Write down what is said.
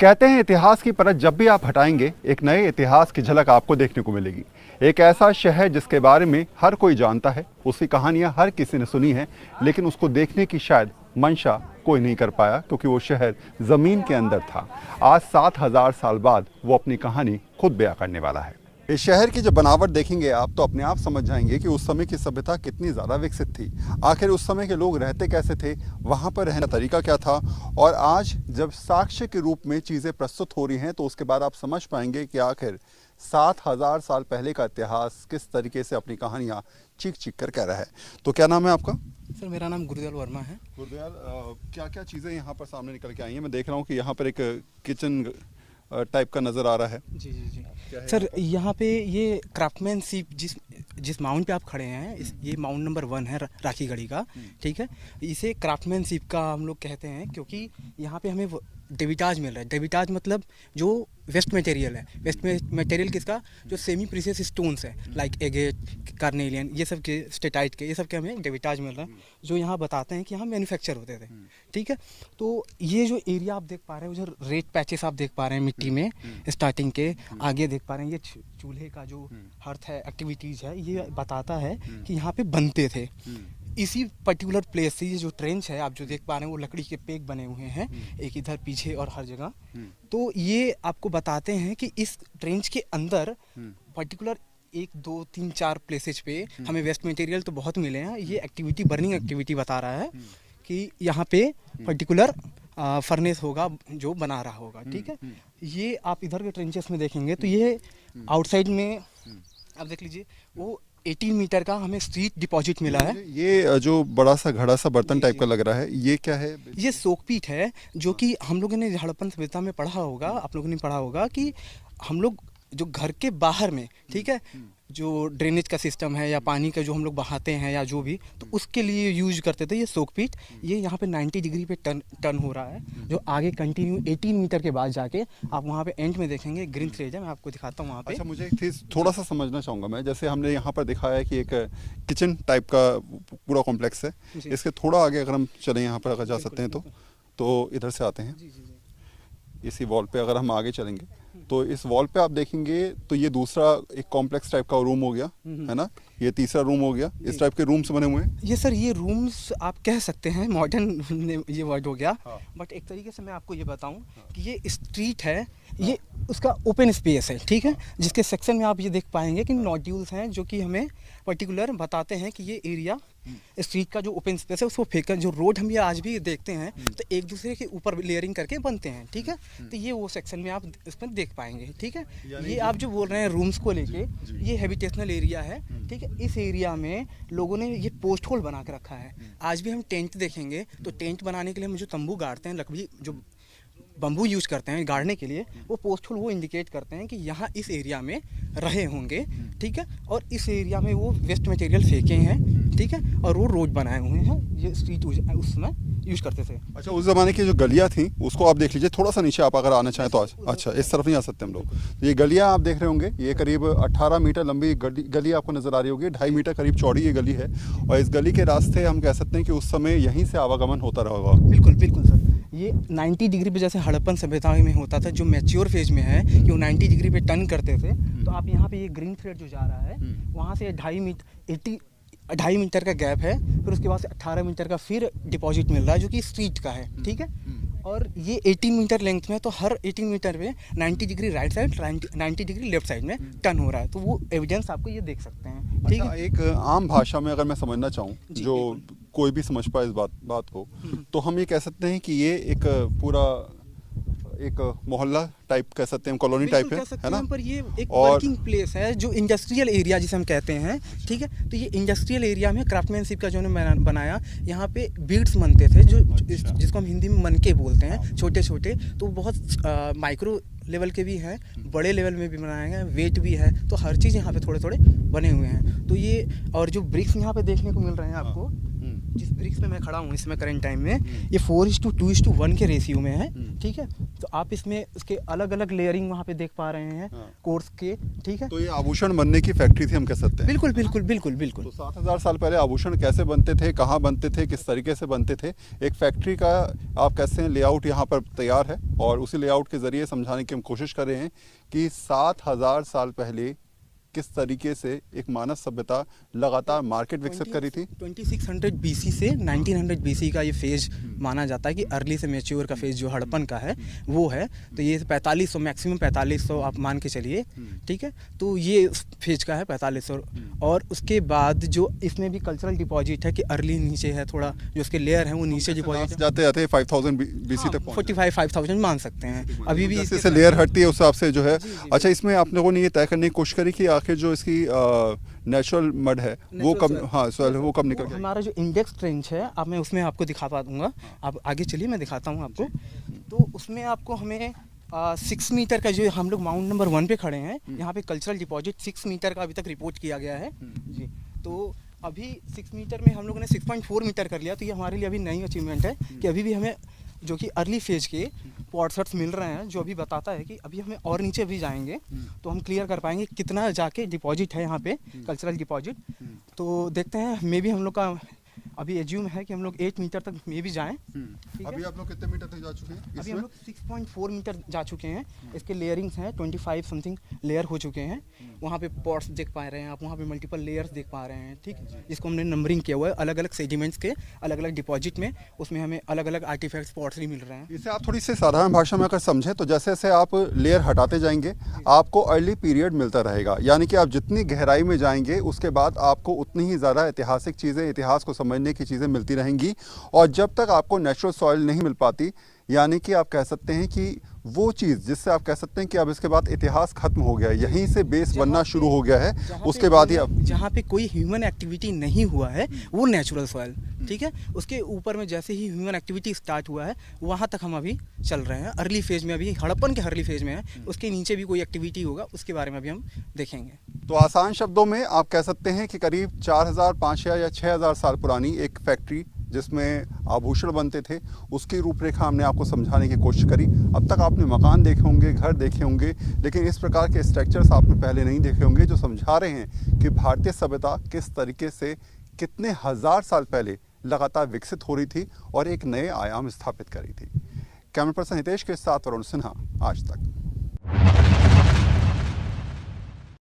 कहते हैं इतिहास की परत जब भी आप हटाएंगे एक नए इतिहास की झलक आपको देखने को मिलेगी। एक ऐसा शहर जिसके बारे में हर कोई जानता है, उसकी कहानियां हर किसी ने सुनी है, लेकिन उसको देखने की शायद मंशा कोई नहीं कर पाया क्योंकि वो शहर ज़मीन के अंदर था। आज 7,000 साल बाद वो अपनी कहानी खुद बयां करने वाला है। इस शहर की जब बनावट देखेंगे आप तो अपने आप समझ जाएंगे कि उस समय की सभ्यता कितनी ज़्यादा विकसित थी। आखिर उस समय के लोग रहते कैसे थे, वहाँ पर रहने का तरीका क्या था, और आज जब साक्ष्य के रूप में चीज़ें प्रस्तुत हो रही हैं तो उसके बाद आप समझ पाएंगे कि आखिर 7,000 साल पहले का इतिहास किस तरीके से अपनी कहानियाँ चीख चीख कर कह रहा है। तो क्या नाम है आपका? सर मेरा नाम गुरुदयाल वर्मा है। गुरुदयाल, क्या क्या चीज़ें यहाँ पर सामने निकल के आई हैं? मैं देख रहा हूँ कि यहाँ पर एक किचन टाइप का नज़र आ रहा है। जी जी जी सर, यहाँ पे ये क्राफ्टमैनशिप जिस माउंट पे आप खड़े हैं, ये माउंट नंबर 1 है राखीगढ़ी का। ठीक है, इसे क्राफ्टमैनशिप का हम लोग कहते हैं क्योंकि यहाँ पे हमें डेबिटाज मिल रहा है। डेबिटाज मतलब जो वेस्ट मटेरियल है। वेस्ट मटेरियल किसका? जो सेमी प्रीशियस स्टोन्स है, लाइक एगेट, कार्नेलियन, ये सब के, स्टेटाइट के, ये सब के हमें डेबिटाज मिल रहा है जो यहाँ बताते हैं कि यहाँ मैन्युफैक्चर होते थे। ठीक है, तो ये जो एरिया आप देख पा रहे हैं, जो रेड पैचेस आप देख पा रहे हैं मिट्टी में स्टार्टिंग के, आगे देख पा रहे हैं ये चूल्हे का जो हर्थ है, एक्टिविटीज़ है, ये बताता है कि यहाँ पे बनते थे। इसी पर्टिकुलर प्लेस से ये जो ट्रेंच है आप जो देख पा रहे हैं वो लकड़ी के पेग बने हुए हैं, एक इधर पीछे और हर जगह। तो ये आपको बताते हैं कि इस ट्रेंच के अंदर पर्टिकुलर 1, 2, 3, 4 प्लेसेज पे हमें वेस्ट मटेरियल तो बहुत मिले हैं। ये एक्टिविटी, बर्निंग एक्टिविटी बता रहा है कि यहाँ पे पर्टिकुलर फर्नेस होगा जो बना रहा होगा। ठीक है, ये आप इधर के ट्रेंचेस में देखेंगे तो ये आउटसाइड में आप देख लीजिए वो 18 मीटर का हमें स्ट्रीट डिपॉजिट मिला है। ये जो बड़ा सा घड़ा सा बर्तन टाइप का लग रहा है, ये क्या है? ये सोकपीट है जो कि हम लोगों ने हड़प्पन सभ्यता में पढ़ा होगा, आप लोगों ने पढ़ा होगा कि हम लोग जो घर के बाहर में, ठीक है, जो ड्रेनेज का सिस्टम है या पानी का जो हम लोग बहाते हैं या जो भी, तो उसके लिए यूज करते थे ये सोकपीट। ये यहाँ पे 90 डिग्री पे टर्न हो रहा है, जो आगे कंटिन्यू 18 मीटर के बाद जाके आप वहाँ पे एंड में देखेंगे ग्रीन थ्रेड है, मैं आपको दिखाता हूँ वहाँ पे। अच्छा, मुझे एक चीज़ थोड़ा सा समझना चाहूँगा मैं, जैसे हमने यहाँ पर दिखाया है कि एक किचन टाइप का पूरा कॉम्प्लेक्स है, इसके थोड़ा आगे अगर हम चलें यहाँ पर अगर जा सकते हैं तो इधर से आते हैं। इसी वॉल पे अगर हम आगे चलेंगे तो इस वॉल पे आप देखेंगे तो ये दूसरा एक कॉम्प्लेक्स टाइप का रूम हो गया है ना, ये तीसरा रूम हो गया। इस टाइप के रूम्स बने हुए हैं। ये सर ये रूम्स आप कह सकते हैं, मॉडर्न ये वर्ड हो गया। बट एक तरीके से मैं आपको ये बताऊं कि ये स्ट्रीट है, ये उसका ओपन स्पेस है। ठीक है, जिसके सेक्शन में आप ये देख पाएंगे कि नोड्यूल्स हैं जो कि हमें पर्टिकुलर बताते हैं कि ये एरिया स्ट्रीट का जो ओपन स्पेस है उसको फेंक कर, जो रोड हम ये आज भी देखते हैं तो एक दूसरे के ऊपर लेयरिंग करके बनते हैं। ठीक है, तो ये वो सेक्शन में आप इसमें देख पाएंगे। ठीक है, ये आप जो बोल रहे हैं रूम्स को लेके, ये हैबिटेशनल एरिया है। ठीक है, इस एरिया में लोगों ने ये पोस्ट होल बना के रखा है। आज भी हम टेंट देखेंगे तो टेंट बनाने के लिए हम जो तंबू गाड़ते हैं, लकड़ी जो बम्बू यूज करते हैं गाड़ने के लिए, वो पोस्ट होल वो इंडिकेट करते हैं कि यहाँ इस एरिया में रहे होंगे। ठीक है, और इस एरिया में वो वेस्ट मटेरियल फेंके हैं। ठीक है, और वो रोड बनाए हुए हैं, ये स्ट्रीट उस समय यूज करते थे। अच्छा, उस ज़माने की जो गलियाँ थी उसको आप देख लीजिए, थोड़ा सा नीचे आप अगर आना चाहें तो अच्छा, इस तरफ नहीं आ सकते हम लोग। तो ये गलियाँ आप देख रहे होंगे, ये करीब 18 मीटर लंबी गली आपको नज़र आ रही होगी, 2.5 मीटर करीब चौड़ी ये गली है। और इस गली के रास्ते हम कह सकते हैं कि उस समय यहीं से आवागमन होता रहा होगा। बिल्कुल बिल्कुल सर, ये 90 डिग्री पे जैसे हड़प्पन सभ्यता में होता था, जो मैच्योर फेज में है कि वो 90 डिग्री पे टर्न करते थे। तो आप यहाँ पे ये ग्रीन थ्रेड जो जा रहा है वहाँ से 2.5 मीटर का गैप है, फिर उसके बाद से 18 मीटर का फिर डिपॉजिट मिल रहा है जो कि स्ट्रीट का है। ठीक है, और ये 18 मीटर लेंथ में, तो हर 18 मीटर पे 90 degree right side, 90 degree left side में टर्न हो रहा है। तो वो एविडेंस आपको ये देख सकते हैं। ठीक है, एक आम भाषा में अगर मैं समझना चाहूँ, जो कोई भी समझ पाए इस बात को, तो हम ये कह सकते हैं कि ये एक पूरा एक मोहल्ला टाइप कह सकते हैं, कॉलोनी टाइप है ना। पर ये एक वर्किंग प्लेस है, जो इंडस्ट्रियल एरिया जिसे हम कहते हैं। ठीक है, तो ये इंडस्ट्रियल एरिया में क्राफ्टमैनशिप का जो ने बनाया, यहाँ पे बीड्स बनते थे जो जिसको हम हिंदी में मनके बोलते हैं, छोटे छोटे। तो बहुत माइक्रो लेवल के भी हैं, बड़े लेवल में भी बनाए हैं, वेट भी है, तो हर चीज़ यहाँ पे थोड़े थोड़े बने हुए हैं। तो ये और जो ब्रिक्स यहाँ पे देखने को मिल रहे हैं आपको, जिस ब्रिक्स में मैं खड़ा हूँ इसमें करंट टाइम में, ये 4:2:1 के रेशियो में है, ठीक है। तो आप इसमें उसके अलग अलग लेयरिंग वहाँ पे देख पा रहे हैं कोर्स के, ठीक है। तो ये आभूषण बनने की फैक्ट्री थी, हम कह सकते हैं। बिल्कुल बिल्कुल बिल्कुल बिल्कुल। तो 7000 साल पहले आभूषण कैसे बनते थे, कहाँ बनते थे, किस तरीके से बनते थे, एक फैक्ट्री का आप कैसे हैं लेआउट यहाँ पर तैयार है, और उसी लेआउट के ज़रिए समझाने की हम कोशिश कर रहे हैं कि 7000 साल पहले किस तरीके से एक मानव सभ्यता लगातार मार्केट विकसित करी थी। 2600 BC से 1900 BC का ये फेज माना जाता है कि अर्ली से मैच्योर का फेज जो हड़प्पन का है वो है। तो ये 4500 मैक्सिमम 4500 आप मान के चलिए, ठीक है। तो ये फेज का है 4500। और उसके बाद जो इसमें भी कल्चरल डिपॉजिट है कि अर्ली नीचे है थोड़ा, जो उसके लेयर हैं वो नीचे डिपॉजिट जाते जाते 5000 BC तक 45,000 मान सकते हैं। अभी भी जैसे लेयर हटती है उस हिसाब से जो है। अच्छा, इसमें आप लोगों ने ये तय करने की कोशिश करी कि आखिर जो इसकी नेचुरल मड है वो कब, हाँ सॉइल है वो कब निकल गया? हमारा जो इंडेक्स ट्रेंच है, अब मैं उसमें आपको दिखा पा दूंगा। आप आगे चलिए, मैं दिखाता हूँ आपको। तो उसमें आपको हमें 6 मीटर का, जो हम लोग माउंट नंबर 1 पे खड़े हैं, यहाँ पे कल्चरल डिपॉजिट 6 मीटर का अभी तक रिपोर्ट किया गया है जी। तो अभी 6 मीटर में हम लोगों ने 6.4 मीटर कर लिया। तो ये हमारे लिए अभी नई अचीवमेंट है कि अभी भी हमें जो कि अर्ली फेज के पॉटसर्ट्स मिल रहे हैं, जो अभी बताता है कि अभी हमें और नीचे भी जाएंगे तो हम क्लियर कर पाएंगे कितना जाके डिपॉजिट है यहाँ पे कल्चरल डिपॉजिट। तो देखते हैं, मे भी हम लोग का अभी एज्यूम है कि हम लोग 8 मीटर तक मे भी जाएं। अभी आप लोग कितने मीटर तक जा चुके हैं? अभी हम लोग 6.4 मीटर जा चुके हैं। इसके लेयरिंग्स हैं 25 समथिंग लेयर हो चुके हैं। वहाँ पे पॉट्स देख पा रहे हैं आप, वहाँ पे मल्टीपल लेयर्स देख पा रहे हैं, ठीक। जिसको हमने नंबरिंग किया हुआ है अलग अलग सेडिमेंट्स के, अलग अलग डिपॉजिट में, उसमें हमें अलग अलग आर्टिफैक्ट्स पॉट्स भी मिल रहे हैं। इसे आप थोड़ी सी साधारण भाषा में अगर समझें तो जैसे जैसे आप लेयर हटाते जाएंगे आपको अर्ली पीरियड मिलता रहेगा, यानी कि आप जितनी गहराई में जाएंगे उसके बाद आपको उतनी ही ज़्यादा ऐतिहासिक चीज़ें, इतिहास को समझने की चीज़ें मिलती रहेंगी। और जब तक आपको नेचुरल सॉइल नहीं मिल पाती, यानी कि आप कह सकते हैं कि वो चीज़ जिससे आप कह सकते हैं कि अब इसके बाद इतिहास खत्म हो गया है, यहीं से बेस बनना शुरू हो गया है, उसके बाद ही अब जहाँ पे कोई ह्यूमन एक्टिविटी नहीं हुआ है वो नेचुरल सॉइल, ठीक है। उसके ऊपर में जैसे ही ह्यूमन एक्टिविटी स्टार्ट हुआ है वहाँ तक हम अभी चल रहे हैं। अर्ली फेज में, अभी हड़प्पन के अर्ली फेज में है। उसके नीचे भी कोई एक्टिविटी होगा उसके बारे में अभी हम देखेंगे। तो आसान शब्दों में आप कह सकते हैं कि करीब 4000, 5000 या 6000 साल पुरानी एक फैक्ट्री जिसमें आभूषण बनते थे, उसकी रूपरेखा हमने आपको समझाने की कोशिश करी। अब तक आपने मकान देखे होंगे, घर देखे होंगे, लेकिन इस प्रकार के स्ट्रक्चर्स आपने पहले नहीं देखे होंगे जो समझा रहे हैं कि भारतीय सभ्यता किस तरीके से कितने हजार साल पहले लगातार विकसित हो रही थी और एक नए आयाम स्थापित कर रही थी। कैमरा पर्सन हितेश के साथ वरुण सिन्हा, आज तक।